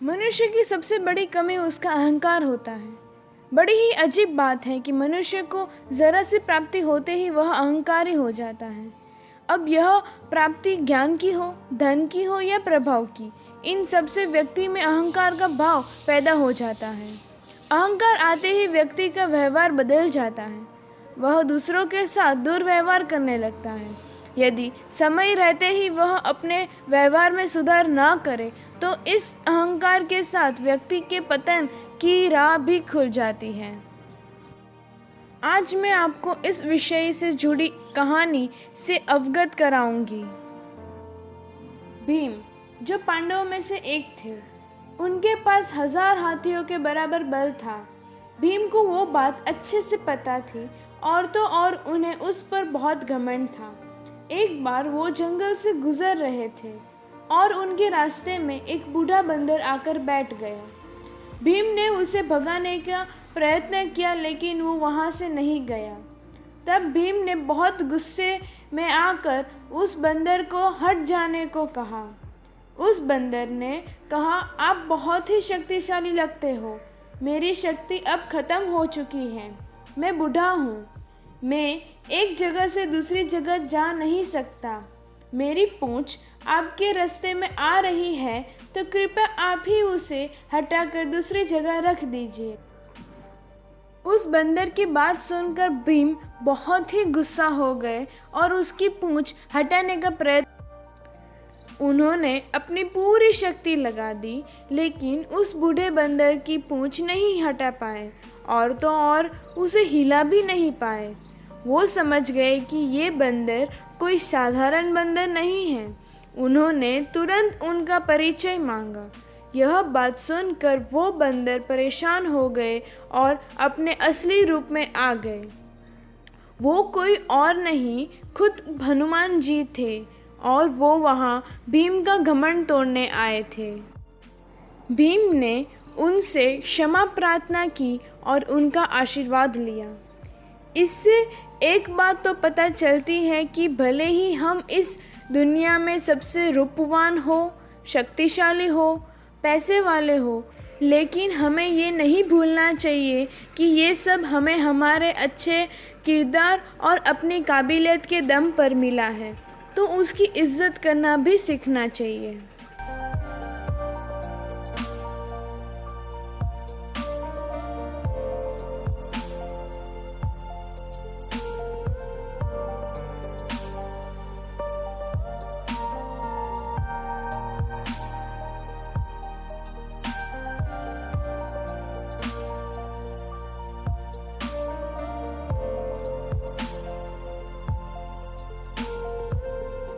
मनुष्य की सबसे बड़ी कमी उसका अहंकार होता है। बड़ी ही अजीब बात है कि मनुष्य को ज़रा सी प्राप्ति होते ही वह अहंकारी हो जाता है। अब यह प्राप्ति ज्ञान की हो, धन की हो या प्रभाव की, इन सबसे व्यक्ति में अहंकार का भाव पैदा हो जाता है। अहंकार आते ही व्यक्ति का व्यवहार बदल जाता है। वह दूसरों के साथ दुर्व्यवहार करने लगता है। यदि समय रहते ही वह अपने व्यवहार में सुधार ना करे तो इस अहंकार के साथ व्यक्ति के पतन की राह भी खुल जाती है। आज मैं आपको इस विषय से जुड़ी कहानी से अवगत कराऊंगी। भीम, जो पांडवों में से एक थे, उनके पास 1000 हाथियों के बराबर बल था। भीम को वो बात अच्छे से पता थी और तो और उन्हें उस पर बहुत घमंड था। एक बार वो जंगल से गुजर रहे थे और उनके रास्ते में एक बूढ़ा बंदर आकर बैठ गया। भीम ने उसे भगाने का प्रयत्न किया लेकिन वो वहाँ से नहीं गया। तब भीम ने बहुत गुस्से में आकर उस बंदर को हट जाने को कहा। उस बंदर ने कहा, आप बहुत ही शक्तिशाली लगते हो। मेरी शक्ति अब खत्म हो चुकी है। मैं बूढ़ा हूँ। मैं एक जगह से दूसरी जगह जा नहीं सकता। मेरी पूंछ आपके रास्ते में आ रही है तो कृपया आप ही उसे हटाकर दूसरी जगह रख दीजिए। उस बंदर की बात सुनकर भीम बहुत ही गुस्सा हो गए और उसकी पूंछ हटाने का प्रयत्न उन्होंने अपनी पूरी शक्ति लगा दी, लेकिन उस बूढ़े बंदर की पूंछ नहीं हटा पाए और तो और उसे हिला भी नहीं पाए। वो समझ गए कि ये बंदर कोई साधारण बंदर नहीं है। उन्होंने तुरंत उनका परिचय मांगा। यह बात सुनकर वो बंदर परेशान हो गए और अपने असली रूप में आ गए। वो कोई और नहीं, खुद हनुमान जी थे और वो वहाँ भीम का घमंड तोड़ने आए थे। भीम ने उनसे क्षमा प्रार्थना की और उनका आशीर्वाद लिया। इससे एक बात तो पता चलती है कि भले ही हम इस दुनिया में सबसे रूपवान हो, शक्तिशाली हो, पैसे वाले हो, लेकिन हमें ये नहीं भूलना चाहिए कि ये सब हमें हमारे अच्छे किरदार और अपनी काबिलियत के दम पर मिला है, तो उसकी इज्जत करना भी सीखना चाहिए।